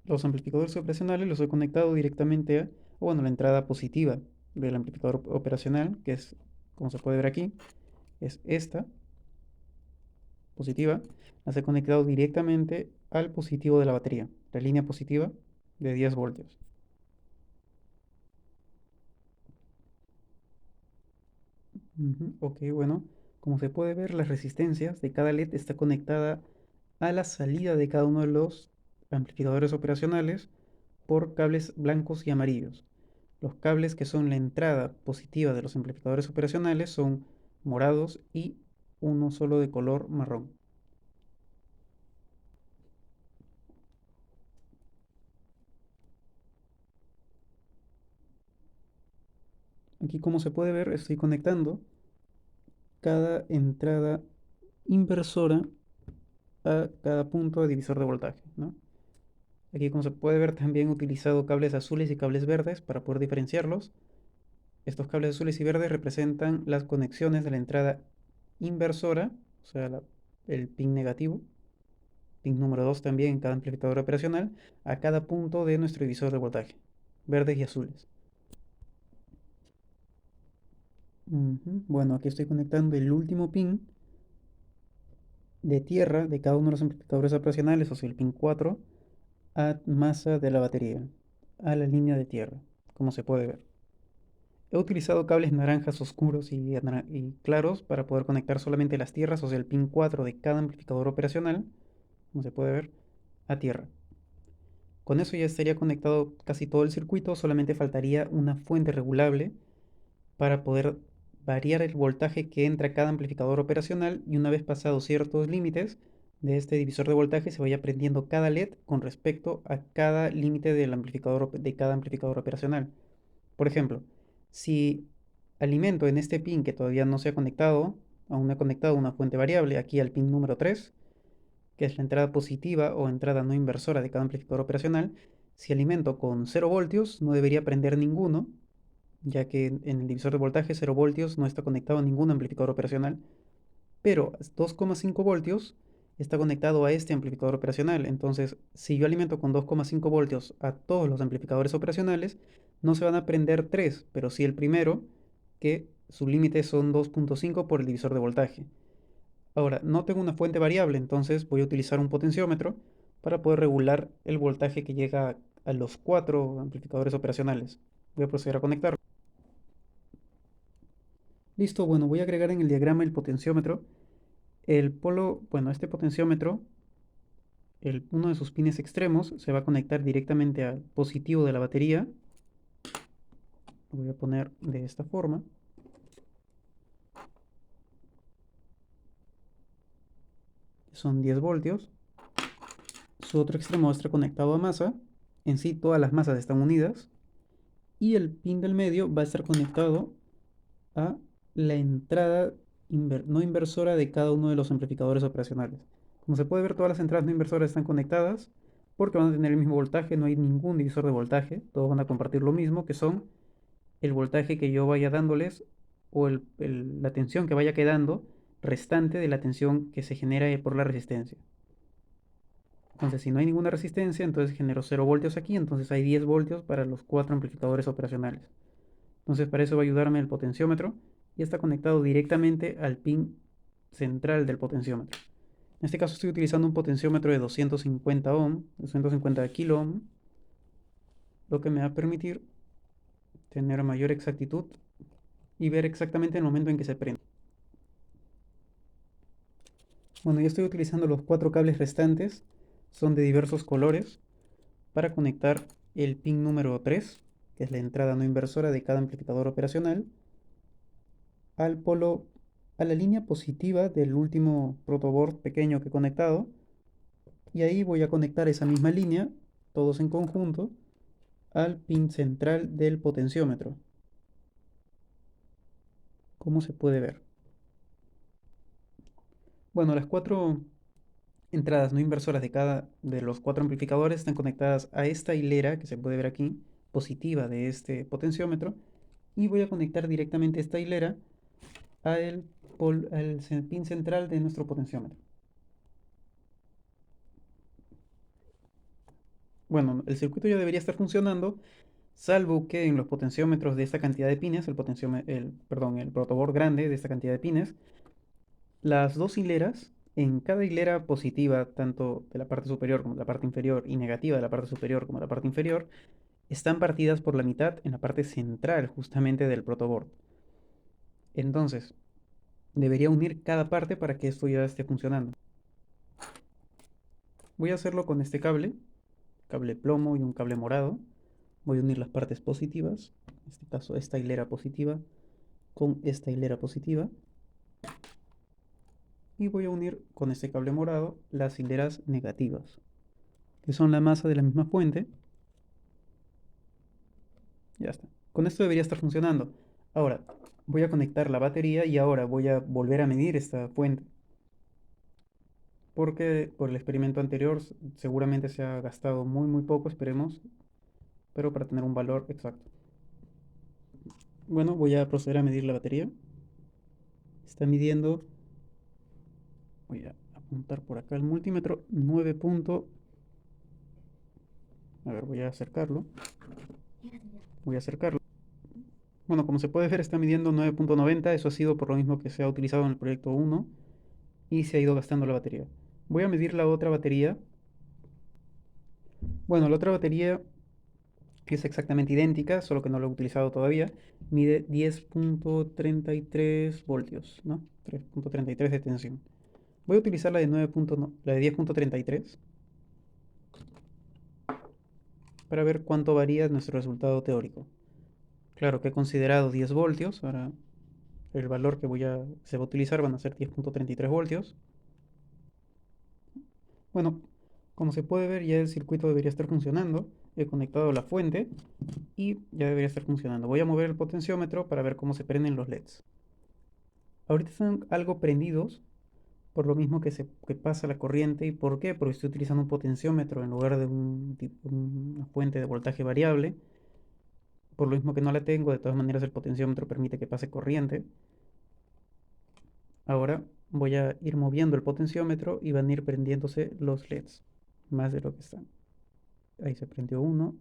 Los amplificadores operacionales los he conectado directamente a, o bueno, la entrada positiva del amplificador operacional, que es, como se puede ver aquí, es esta, positiva, las he conectado directamente al positivo de la batería, la línea positiva de 10 voltios. Ok, bueno, como se puede ver, las resistencias de cada LED está conectada a la salida de cada uno de los amplificadores operacionales por cables blancos y amarillos. Los cables que son la entrada positiva de los amplificadores operacionales son morados y uno solo de color marrón. Aquí, como se puede ver, estoy conectando cada entrada inversora a cada punto de divisor de voltaje, ¿no? Aquí, como se puede ver, también he utilizado cables azules y cables verdes para poder diferenciarlos. Estos cables azules y verdes representan las conexiones de la entrada inversora, o sea, el pin negativo, pin número 2 también en cada amplificador operacional, a cada punto de nuestro divisor de voltaje, verdes y azules. Bueno, aquí estoy conectando el último pin de tierra de cada uno de los amplificadores operacionales, o sea, el pin 4, a masa de la batería, a la línea de tierra, como se puede ver. He utilizado cables naranjas oscuros y claros para poder conectar solamente las tierras, o sea, el pin 4 de cada amplificador operacional, como se puede ver, a tierra. Con eso ya estaría conectado casi todo el circuito, solamente faltaría una fuente regulable para poder variar el voltaje que entra a cada amplificador operacional, y una vez pasados ciertos límites de este divisor de voltaje se vaya prendiendo cada LED con respecto a cada límite del amplificador de cada amplificador operacional. Por ejemplo, si alimento en este pin que todavía no se ha conectado, aún no he conectado una fuente variable aquí al pin número 3, que es la entrada positiva o entrada no inversora de cada amplificador operacional, si alimento con 0 voltios no debería prender ninguno, ya que en el divisor de voltaje 0 voltios no está conectado a ningún amplificador operacional, pero 2,5 voltios está conectado a este amplificador operacional. Entonces, si yo alimento con 2,5 voltios a todos los amplificadores operacionales, no se van a prender 3, pero sí el primero, que su límite son 2,5 por el divisor de voltaje. Ahora, no tengo una fuente variable, entonces voy a utilizar un potenciómetro para poder regular el voltaje que llega a los 4 amplificadores operacionales. Voy a proceder a conectar. Listo, bueno, voy a agregar en el diagrama el potenciómetro. El polo, bueno, este potenciómetro, uno de sus pines extremos se va a conectar directamente al positivo de la batería. Lo voy a poner de esta forma. Son 10 voltios. Su otro extremo va a estar conectado a masa. En sí, todas las masas están unidas. Y el pin del medio va a estar conectado a la entrada no inversora de cada uno de los amplificadores operacionales. Como se puede ver, todas las entradas no inversoras están conectadas porque van a tener el mismo voltaje, no hay ningún divisor de voltaje, todos van a compartir lo mismo, que son el voltaje que yo vaya dándoles o la tensión que vaya quedando restante de la tensión que se genera por la resistencia. Entonces, si no hay ninguna resistencia, entonces genero 0 voltios aquí, entonces hay 10 voltios para los 4 amplificadores operacionales. Entonces, para eso va a ayudarme el potenciómetro y está conectado directamente al pin central del potenciómetro. En este caso estoy utilizando un potenciómetro de 250 ohm, 250 kilo ohm, lo que me va a permitir tener mayor exactitud y ver exactamente el momento en que se prende. Bueno, yo estoy utilizando los 4 cables restantes, son de diversos colores, para conectar el pin número 3, que es la entrada no inversora de cada amplificador operacional, al polo, a la línea positiva del último protoboard pequeño que he conectado, y ahí voy a conectar esa misma línea, todos en conjunto, al pin central del potenciómetro, como se puede ver. Bueno, las 4 entradas no inversoras de cada de los 4 amplificadores están conectadas a esta hilera que se puede ver aquí, positiva de este potenciómetro, y voy a conectar directamente esta hilera al pin central de nuestro potenciómetro. Bueno, el circuito ya debería estar funcionando, salvo que en los potenciómetros de esta cantidad de pines, el protoboard grande de esta cantidad de pines, las dos hileras, en cada hilera positiva, tanto de la parte superior como de la parte inferior, y negativa de la parte superior como de la parte inferior, están partidas por la mitad en la parte central justamente del protoboard. Entonces, debería unir cada parte para que esto ya esté funcionando. Voy a hacerlo con este cable plomo y un cable morado. Voy a unir las partes positivas, en este caso esta hilera positiva con esta hilera positiva. Y voy a unir con este cable morado las hileras negativas, que son la masa de la misma fuente. Ya está. Con esto debería estar funcionando. Ahora, voy a conectar la batería y ahora voy a volver a medir esta fuente. Porque por el experimento anterior seguramente se ha gastado muy poco, esperemos, pero para tener un valor exacto. Bueno, voy a proceder a medir la batería. Está midiendo, voy a apuntar por acá el multímetro, 9. A ver, voy a acercarlo. Voy a acercarlo. Bueno, como se puede ver, está midiendo 9.90. Eso ha sido por lo mismo que se ha utilizado en el proyecto 1 y se ha ido gastando la batería. Voy a medir la otra batería. Bueno, la otra batería es exactamente idéntica, solo que no lo he utilizado todavía. Mide 10.33 voltios, ¿no? 3.33 de tensión. Voy a utilizar la de 9. La de 10.33 para ver cuánto varía nuestro resultado teórico. Claro que he considerado 10 voltios. Ahora el valor que se va a utilizar van a ser 10.33 voltios. Bueno, como se puede ver, ya el circuito debería estar funcionando. He conectado la fuente y ya debería estar funcionando. Voy a mover el potenciómetro para ver cómo se prenden los LEDs. Ahorita están algo prendidos, por lo mismo que pasa la corriente. ¿Y por qué? Porque estoy utilizando un potenciómetro en lugar de una fuente de voltaje variable. Por lo mismo que no la tengo, de todas maneras el potenciómetro permite que pase corriente. Ahora voy a ir moviendo el potenciómetro y van a ir prendiéndose los LEDs, más de lo que están. Ahí se prendió uno,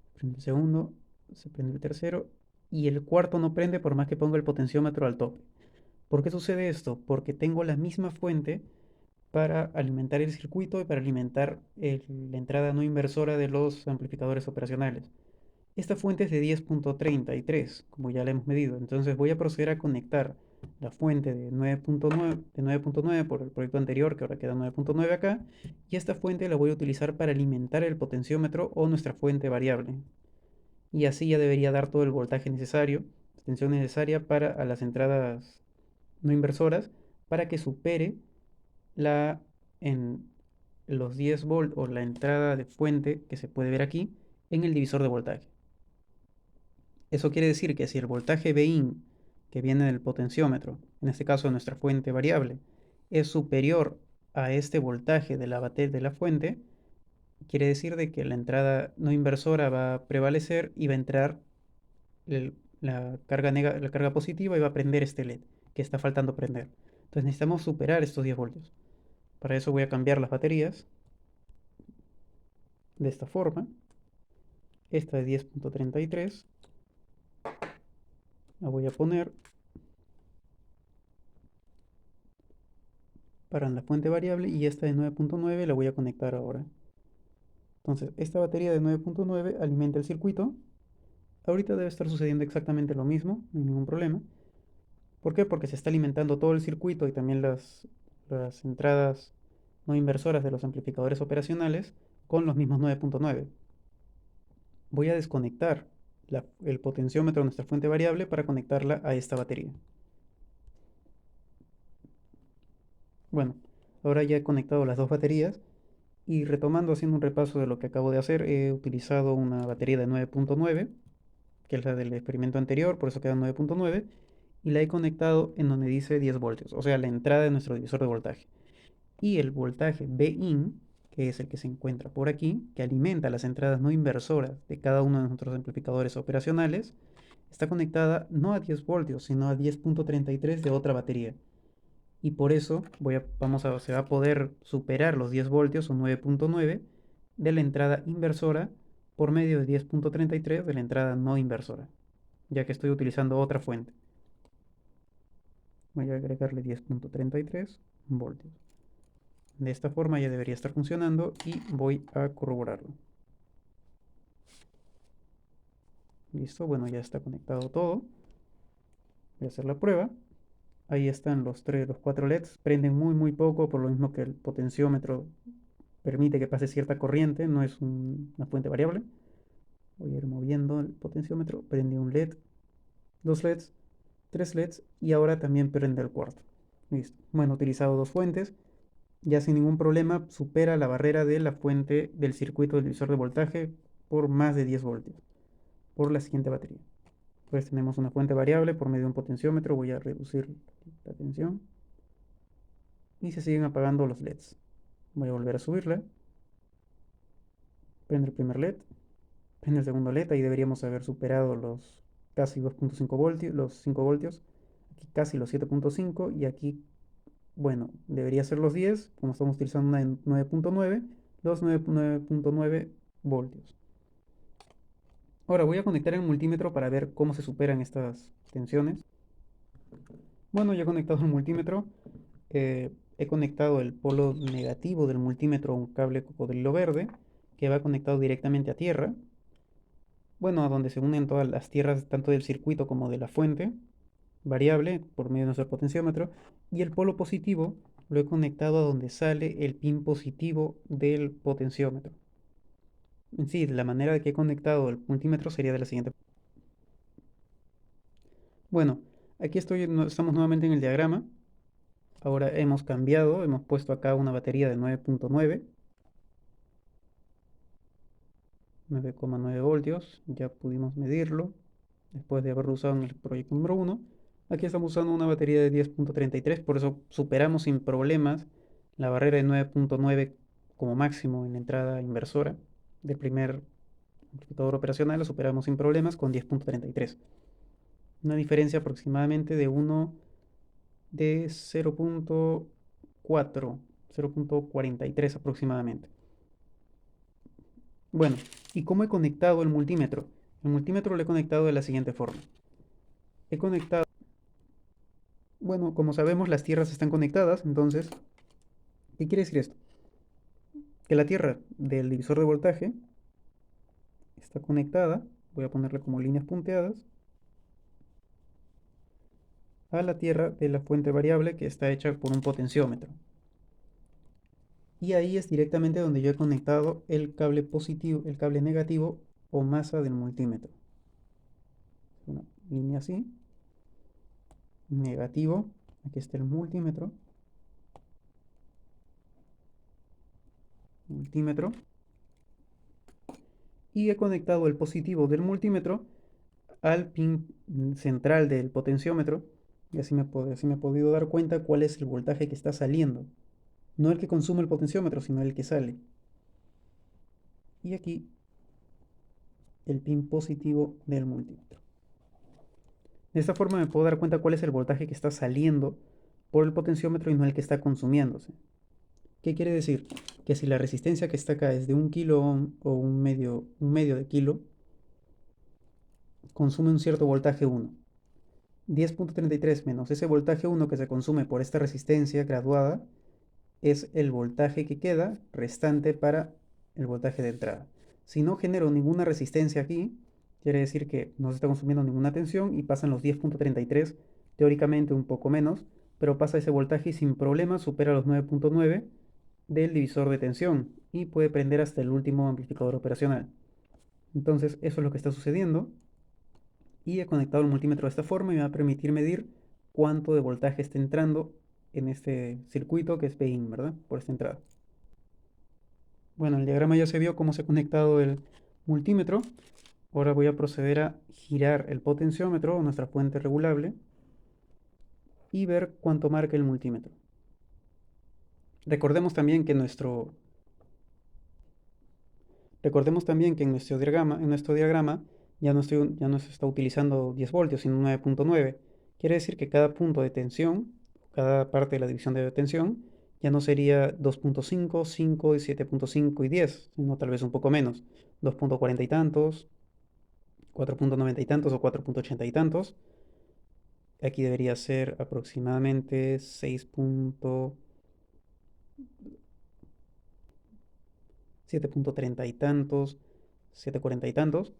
se prende el segundo, se prende el tercero y el cuarto no prende por más que ponga el potenciómetro al tope. ¿Por qué sucede esto? Porque tengo la misma fuente para alimentar el circuito y para alimentar la entrada no inversora de los amplificadores operacionales. Esta fuente es de 10.33, como ya la hemos medido. Entonces voy a proceder a conectar la fuente de 9.9 por el proyecto anterior, que ahora queda 9.9 acá, y esta fuente la voy a utilizar para alimentar el potenciómetro o nuestra fuente variable. Y así ya debería dar todo el voltaje necesario, la tensión necesaria para a las entradas no inversoras, para que supere la en los 10 volt o la entrada de fuente que se puede ver aquí en el divisor de voltaje. Eso quiere decir que si el voltaje Vin que viene del potenciómetro, en este caso nuestra fuente variable, es superior a este voltaje de la batería de la fuente, quiere decir de que la entrada no inversora va a prevalecer y va a entrar la carga positiva y va a prender este LED que está faltando prender. Entonces necesitamos superar estos 10 voltios. Para eso voy a cambiar las baterías de esta forma. Esta de 10.33 la voy a poner para la fuente variable y esta de 9.9 la voy a conectar ahora. Entonces, esta batería de 9.9 alimenta el circuito. Ahorita debe estar sucediendo exactamente lo mismo, no hay ningún problema. ¿Por qué? Porque se está alimentando todo el circuito y también las entradas no inversoras de los amplificadores operacionales con los mismos 9.9. Voy a desconectar el potenciómetro de nuestra fuente variable para conectarla a esta batería. Bueno, ahora ya he conectado las dos baterías y retomando haciendo un repaso de lo que acabo de hacer, he utilizado una batería de 9.9, que es la del experimento anterior, por eso queda 9.9, y la he conectado en donde dice 10 voltios, o sea, la entrada de nuestro divisor de voltaje. Y el voltaje Bin, que es el que se encuentra por aquí, que alimenta las entradas no inversoras de cada uno de nuestros amplificadores operacionales, está conectada no a 10 voltios, sino a 10.33 de otra batería. Y por eso se va a poder superar los 10 voltios o 9.9 de la entrada inversora por medio de 10.33 de la entrada no inversora, ya que estoy utilizando otra fuente. Voy a agregarle 10.33 voltios. De esta forma ya debería estar funcionando y voy a corroborarlo. Listo, bueno, ya está conectado todo. Voy a hacer la prueba. Ahí están los 4 LEDs. Prenden muy poco, por lo mismo que el potenciómetro permite que pase cierta corriente, no es una fuente variable. Voy a ir moviendo el potenciómetro. Prende un LED, 2 LEDs, 3 LEDs y ahora también prende el cuarto. Listo. Bueno, he utilizado dos fuentes. Ya sin ningún problema supera la barrera de la fuente del circuito del divisor de voltaje por más de 10 voltios por la siguiente batería. Pues tenemos una fuente variable por medio de un potenciómetro. Voy a reducir la tensión y se siguen apagando los LEDs. Voy a volver a subirla. Prende el primer LED, prende el segundo LED. Ahí deberíamos haber superado los casi 2.5 voltios, los 5 voltios. Aquí casi los 7.5 y aquí, bueno, debería ser los 10, como estamos utilizando una en 9.9, los 9.9 voltios. Ahora voy a conectar el multímetro para ver cómo se superan estas tensiones. Bueno, ya he conectado el multímetro. He conectado el polo negativo del multímetro a un cable cocodrilo verde que va conectado directamente a tierra. Bueno, a donde se unen todas las tierras tanto del circuito como de la fuente variable por medio de nuestro potenciómetro. Y el polo positivo lo he conectado a donde sale el pin positivo del potenciómetro. En sí, la manera de que he conectado el multímetro sería de la siguiente. Bueno, aquí estamos nuevamente en el diagrama. Ahora hemos cambiado, hemos puesto acá una batería de 9.9, 9,9 voltios, ya pudimos medirlo después de haberlo usado en el proyecto número 1. Aquí estamos usando una batería de 10.33, por eso superamos sin problemas la barrera de 9.9 como máximo en la entrada inversora del primer amplificador operacional, lo superamos sin problemas con 10.33. Una diferencia aproximadamente de 0.4, 0.43 aproximadamente. Bueno, ¿y cómo he conectado el multímetro? El multímetro lo he conectado de la siguiente forma. He conectado, bueno, como sabemos las tierras están conectadas, entonces, ¿qué quiere decir esto? Que la tierra del divisor de voltaje está conectada, voy a ponerle como líneas punteadas, a la tierra de la fuente variable que está hecha por un potenciómetro. Y ahí es directamente donde yo he conectado el cable positivo, el cable negativo o masa del multímetro. Una línea así, negativo, aquí está el multímetro, y he conectado el positivo del multímetro al pin central del potenciómetro y así me he podido dar cuenta cuál es el voltaje que está saliendo. No el que consume el potenciómetro, sino el que sale. Y aquí el pin positivo del multímetro. De esta forma me puedo dar cuenta cuál es el voltaje que está saliendo por el potenciómetro y no el que está consumiéndose. ¿Qué quiere decir? Que si la resistencia que está acá es de 1 kilo ohm o un medio de kilo, consume un cierto voltaje 1. 10.33 menos ese voltaje 1 que se consume por esta resistencia graduada es el voltaje que queda restante para el voltaje de entrada. Si no genero ninguna resistencia aquí, quiere decir que no se está consumiendo ninguna tensión y pasan los 10.33, teóricamente un poco menos, pero pasa ese voltaje y sin problema supera los 9.9 del divisor de tensión y puede prender hasta el último amplificador operacional. Entonces eso es lo que está sucediendo y he conectado el multímetro de esta forma y me va a permitir medir cuánto de voltaje está entrando en este circuito que es Pin, ¿verdad? Por esta entrada. Bueno, el diagrama ya se vio cómo se ha conectado el multímetro. Ahora voy a proceder a girar el potenciómetro, nuestra fuente regulable, y ver cuánto marca el multímetro. Recordemos también que en nuestro diagrama ya no se está utilizando 10 voltios, sino 9.9. Quiere decir que cada punto de tensión, cada parte de la división de tensión, Ya no sería 2.5, 5 y 7.5 y 10, sino tal vez un poco menos. 2.40 y tantos, 4.90 y tantos o 4.80 y tantos. Aquí debería ser aproximadamente 7.30 y tantos, 7.40 y tantos.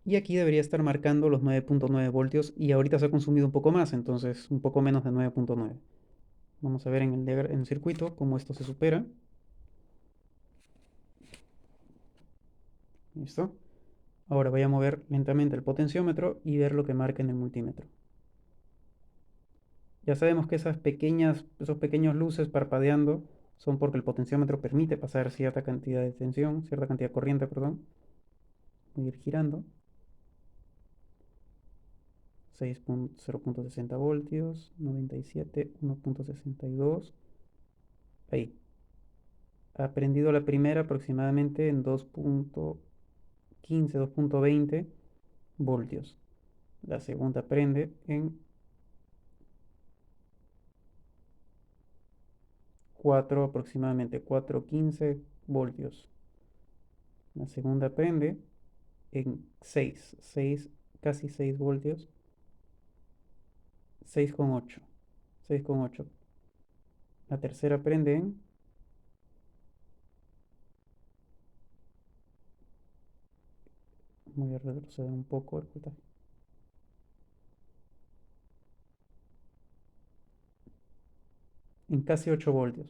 Y aquí debería estar marcando los 9.9 voltios y ahorita se ha consumido un poco más, entonces un poco menos de 9.9. Vamos a ver en el circuito cómo esto se supera. ¿Listo? Ahora voy a mover lentamente el potenciómetro y ver lo que marca en el multímetro. Ya sabemos que esos pequeños luces parpadeando son porque el potenciómetro permite pasar cierta cantidad de tensión, cierta cantidad de corriente, perdón. Voy a ir girando. 0.60 voltios, 97, 1.62. Ahí. Ha prendido la primera aproximadamente en 2.15, 2.20 voltios. La segunda prende en 4, aproximadamente 4.15 voltios. La segunda prende en 6, casi 6 voltios. 6,8. 6,8. La tercera prende en, voy a retroceder un poco el voltaje, en casi 8 voltios.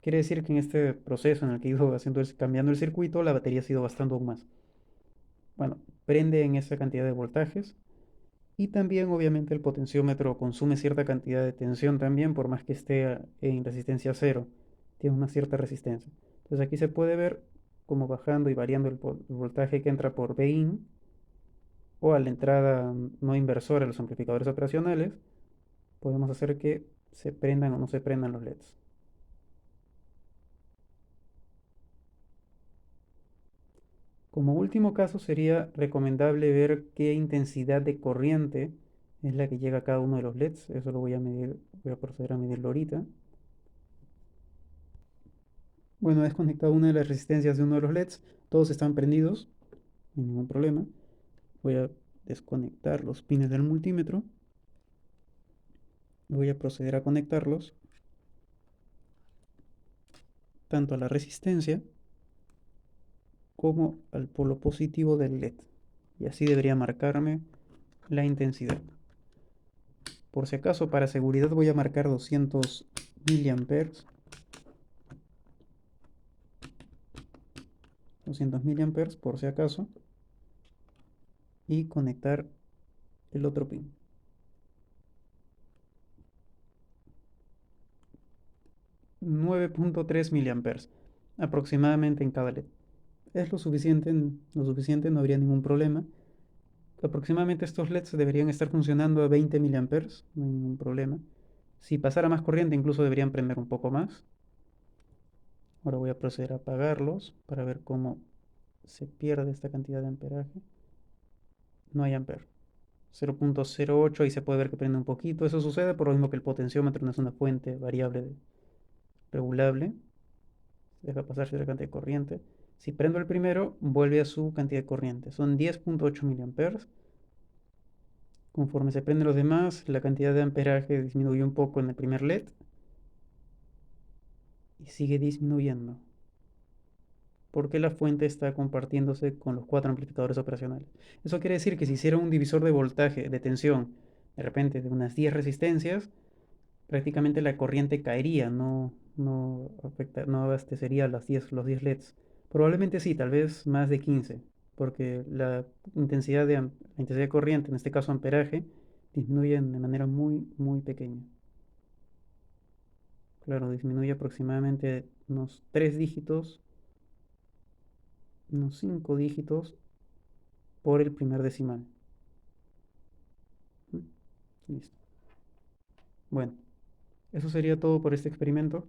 Quiere decir que en este proceso en el que he ido cambiando el circuito, la batería ha sido bastante aún más. Bueno, prende en esa cantidad de voltajes. Y también, obviamente, el potenciómetro consume cierta cantidad de tensión también, por más que esté en resistencia cero. Tiene una cierta resistencia. Entonces aquí se puede ver cómo bajando y variando el voltaje que entra por Bin o a la entrada no inversora de los amplificadores operacionales, podemos hacer que se prendan o no se prendan los LEDs. Como último caso sería recomendable ver qué intensidad de corriente es la que llega a cada uno de los LEDs. Eso lo voy a medir, voy a proceder a medirlo ahorita. Bueno, he desconectado una de las resistencias de uno de los LEDs. Todos están prendidos, no hay ningún problema. Voy a desconectar los pines del multímetro. Voy a proceder a conectarlos tanto a la resistencia como al polo positivo del LED. Y así debería marcarme la intensidad. Por si acaso, para seguridad voy a marcar 200 miliamperes. 200 miliamperes por si acaso. Y conectar el otro pin. 9.3 miliamperes aproximadamente en cada LED. Es lo suficiente, no habría ningún problema. Aproximadamente estos LEDs deberían estar funcionando a 20 miliamperes, no hay ningún problema. Si pasara más corriente, incluso deberían prender un poco más. Ahora voy a proceder a apagarlos para ver cómo se pierde esta cantidad de amperaje. No hay amper. 0.08, ahí se puede ver que prende un poquito. Eso sucede por lo mismo que el potenciómetro no es una fuente variable regulable. Deja pasar cierta cantidad de corriente. Si prendo el primero, vuelve a su cantidad de corriente. Son 10.8 miliamperes. Conforme se prenden los demás, la cantidad de amperaje disminuye un poco en el primer LED y sigue disminuyendo, porque la fuente está compartiéndose con los cuatro amplificadores operacionales. Eso quiere decir que si hiciera un divisor de voltaje, de tensión, de repente de unas 10 resistencias, prácticamente la corriente caería, no abastecería los 10 LEDs. Probablemente sí, tal vez más de 15, porque la intensidad de corriente, en este caso amperaje, disminuye de manera muy, muy pequeña. Claro, disminuye aproximadamente unos 3 dígitos, unos 5 dígitos por el primer decimal. ¿Mm? Listo. Bueno, eso sería todo por este experimento.